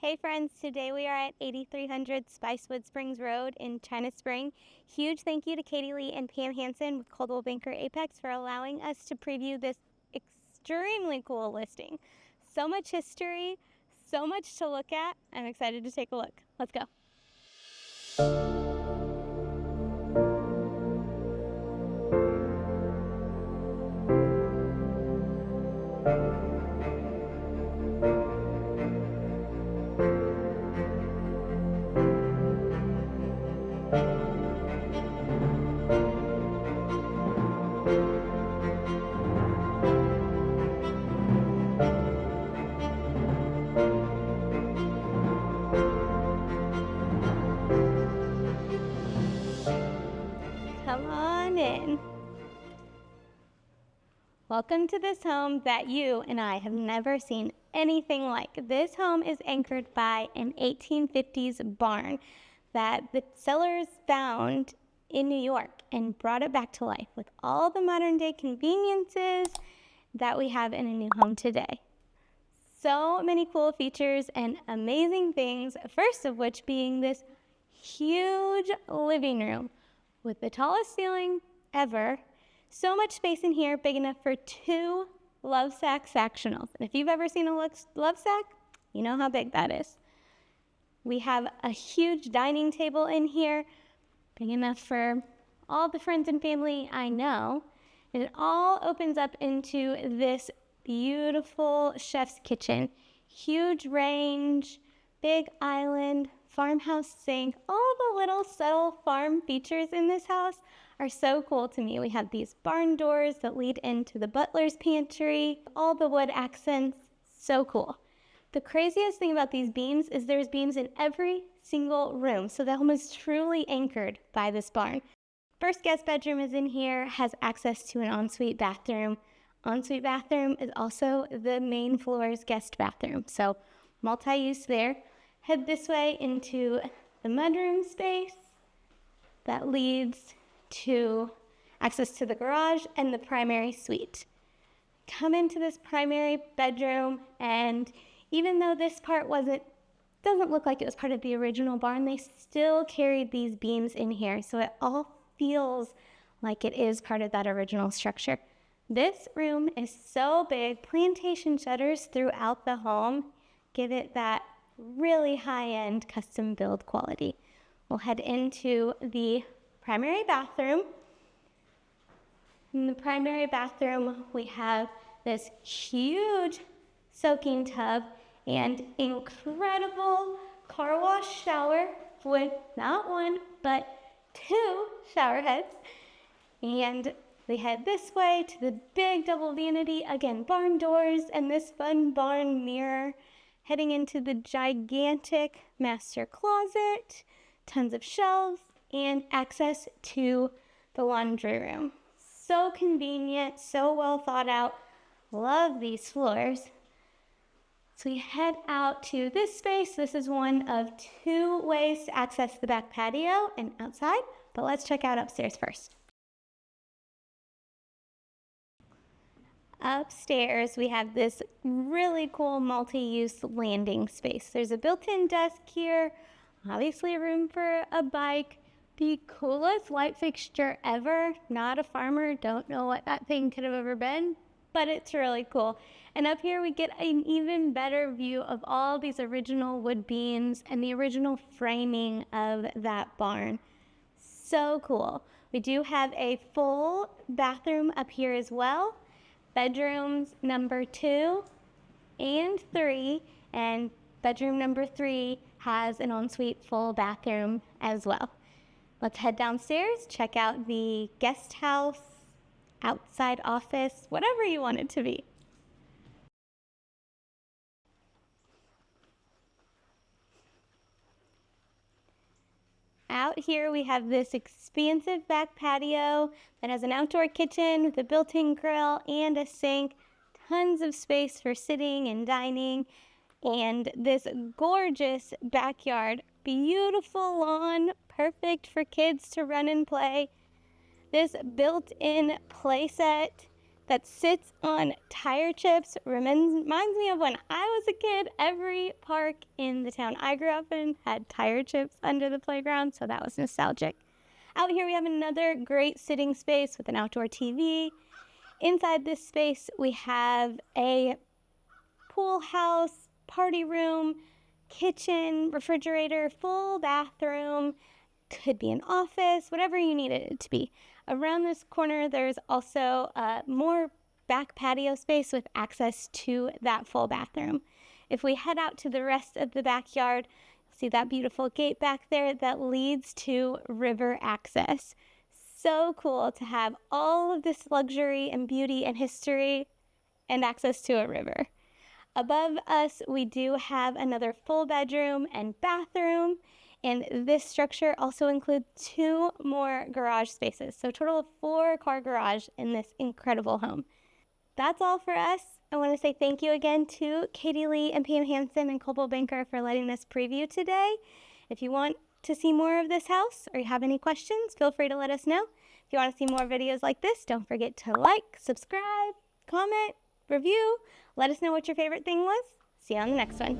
Hey friends, today we are at 8300 Spicewood Springs Road in China Spring. Huge thank you to Katy Lee and Pam Hamson with Coldwell Banker Apex for allowing us to preview this extremely cool listing. So much history, so much to look at. I'm excited to take a look. Let's go. Come on in. Welcome to this home that you and I have never seen anything like. This home is anchored by an 1850s barn that the sellers found in New York and brought it back to life with all the modern day conveniences that we have in a new home today. So many cool features and amazing things, first of which being this huge living room with the tallest ceiling ever. So much space in here, big enough for 2 Lovesac sectionals. And if you've ever seen a Lovesac, you know how big that is. We have a huge dining table in here, big enough for all the friends and family I know. And it all opens up into this beautiful chef's kitchen. Huge range, big island, farmhouse sink. All the little subtle farm features in this house are so cool to me. We have these barn doors that lead into the butler's pantry, all the wood accents, so cool. The craziest thing about these beams is there's beams in every single room, so the home is truly anchored by this barn. First guest bedroom is in here, has access to an ensuite bathroom. Ensuite bathroom is also the main floor's guest bathroom, so multi-use there. Head this way into the mudroom space that leads to access to the garage and the primary suite. Come into this primary bedroom, and even though this part doesn't look like it was part of the original barn, they still carried these beams in here, so it all feels like it is part of that original structure. This room is so big, plantation shutters throughout the home give it that really high-end custom build quality. We'll head into the primary bathroom. In the primary bathroom, we have this huge soaking tub and incredible car wash shower with not 1, but 2 shower heads. And we head this way to the big double vanity, again, barn doors, and this fun barn mirror, heading into the gigantic master closet, tons of shelves, and access to the laundry room. So convenient, so well thought out. Love these floors. So we head out to this space. This is one of 2 ways to access the back patio and outside, but let's check out upstairs first. Upstairs, we have this really cool multi-use landing space. There's a built-in desk here, obviously room for a bike. The coolest light fixture ever. Not a farmer, don't know what that thing could have ever been, but it's really cool. And up here we get an even better view of all these original wood beams and the original framing of that barn. So cool. We do have a full bathroom up here as well. Bedrooms number 2 and 3, and bedroom number 3 has an ensuite full bathroom as well. Let's head downstairs, check out the guest house, outside office, whatever you want it to be. Out here we have this expansive back patio that has an outdoor kitchen with a built-in grill and a sink, tons of space for sitting and dining, and this gorgeous backyard, beautiful lawn, perfect for kids to run and play. This built-in play set that sits on tire chips. Reminds me of when I was a kid. Every park in the town I grew up in had tire chips under the playground, so that was nostalgic. Out here we have another great sitting space with an outdoor TV. Inside this space we have a pool house, party room, kitchen, refrigerator, full bathroom, could be an office, whatever you need it to be. Around this corner, there's also more back patio space with access to that full bathroom. If we head out to the rest of the backyard, you'll see that beautiful gate back there that leads to river access. So cool to have all of this luxury and beauty and history and access to a river. Above us, we do have another full bedroom and bathroom, and this structure also includes 2 more garage spaces, so a total of 4-car garage in this incredible home. That's all for us. I want to say thank you again to Katy Lee and PM Hamson and Coldwell Banker for letting us preview today. If you want to see more of this house or you have any questions, feel free to let us know. If you want to see more videos like this, don't forget to like, subscribe, comment, review. Let us know what your favorite thing was. See you on the next one.